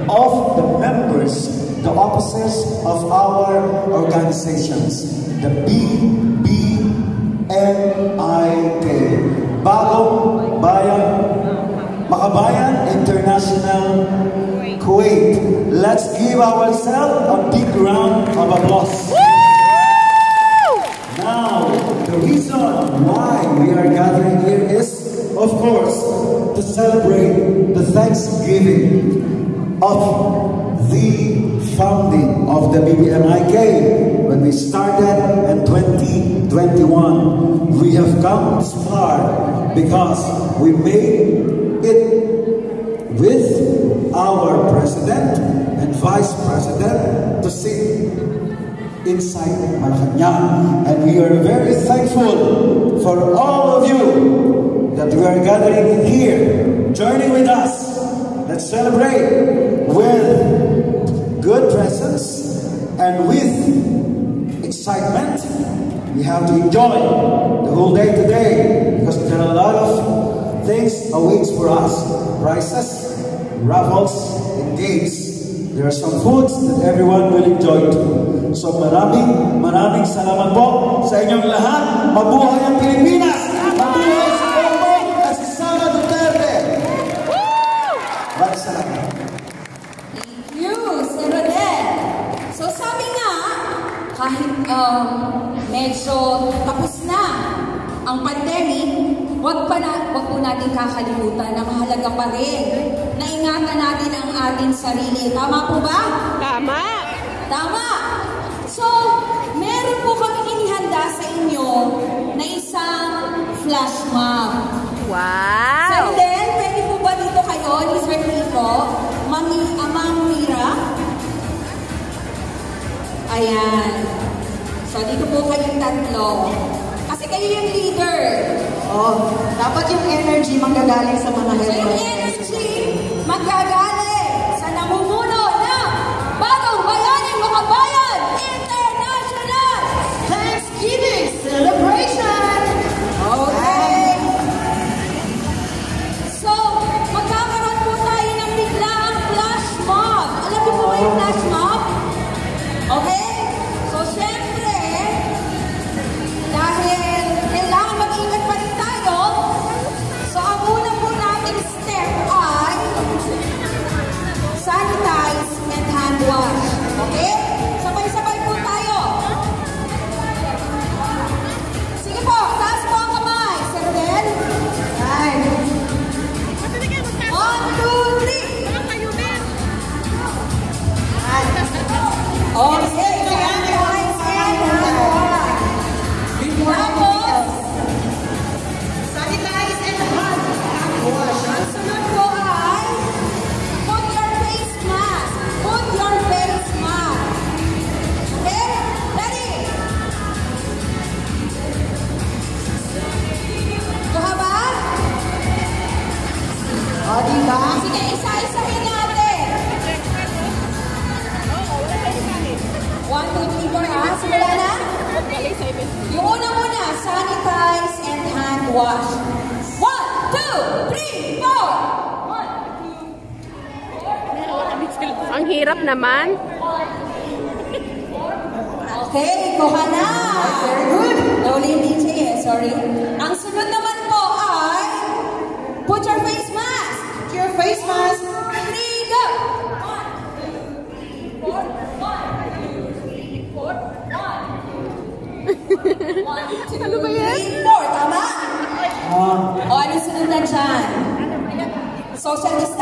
of the members, the officers of our organizations, the BBMIK, Bagong Bayan, Makabayan International Kuwait. Let's give ourselves a big round of applause. Now, the reason why we are gathering here is, of course, to celebrate the Thanksgiving of the founding of the BBMIK. When we started in 2021, we have come this far because we made it with our president and vice president to sit inside Malacanang. And we are very thankful for all of you that we are gathering here, journey with us. Let's celebrate with good presence and with excitement. We have to enjoy the whole day today because there are a lot of things awaits for us. Prizes, raffles, and games. There are some foods that everyone will enjoy too. So maraming salamat po sa inyong lahat. Mabuhay ang Pilipinas! Mabuhay si Bongbong at si Sara Duterte! Maraming salamat. Thank you, Sir Rodel. So sabi nga, kahit medyo tapos na ang pandemic, wag po natin kakalimutan na mahalaga pa rin na ingatan natin ang ating sarili. Tama po ba? Tama! Tama! So, meron po kami inihanda sa inyo na isang flash mob. Wow! So then, pwede po ba dito kayo, Mr. Rico, Ma'am Mira? Ayan. So, dito po kayong tatlo. Kasi kayo yung leader. Oh, dapat yung energy manggagaling sa mga So, yung energy manggagaling sa namumuno ng Bagong Bayaning Makabayan International Thanksgiving celebration! Okay. So, magkakaroon po tayo ng biglang flash mob. Alam niyo po ba yung flash mob? Okay? So, syempre, dahil kailangan mag-ingat pa rin tayo, so ang una po nating step ay sanitize and hand wash. Okay? Sabay-sabay po tayo. Sige po, taas po ang kamay. Sir Rodel. Right. 1, 2, 3. Okay, sanitize and hand wash. Tapos, Sanitize and hand wash. ang sunod po ay put your face mask. Put your face mask. Okay? Ready? Kuha ba? O, diba? Sige, isa-isahin natin. 1, 2, 3, 4, ha? Simula na? Yung una muna, sanitize and hand wash. 1, 2, 3, 4. Ang hirap naman. Okay, kuha na. Very good. Lowly DJ, sorry. Ang sunod naman po ay put your face mask. Put your face mask. 3, go. 1, 2, 3, 4. 1, 2, 3, 4. 1, 2, 3, 4. 1, 2, 3, 4. Ano ba yan? Tama? O, ano sunod na dyan? Social distancing.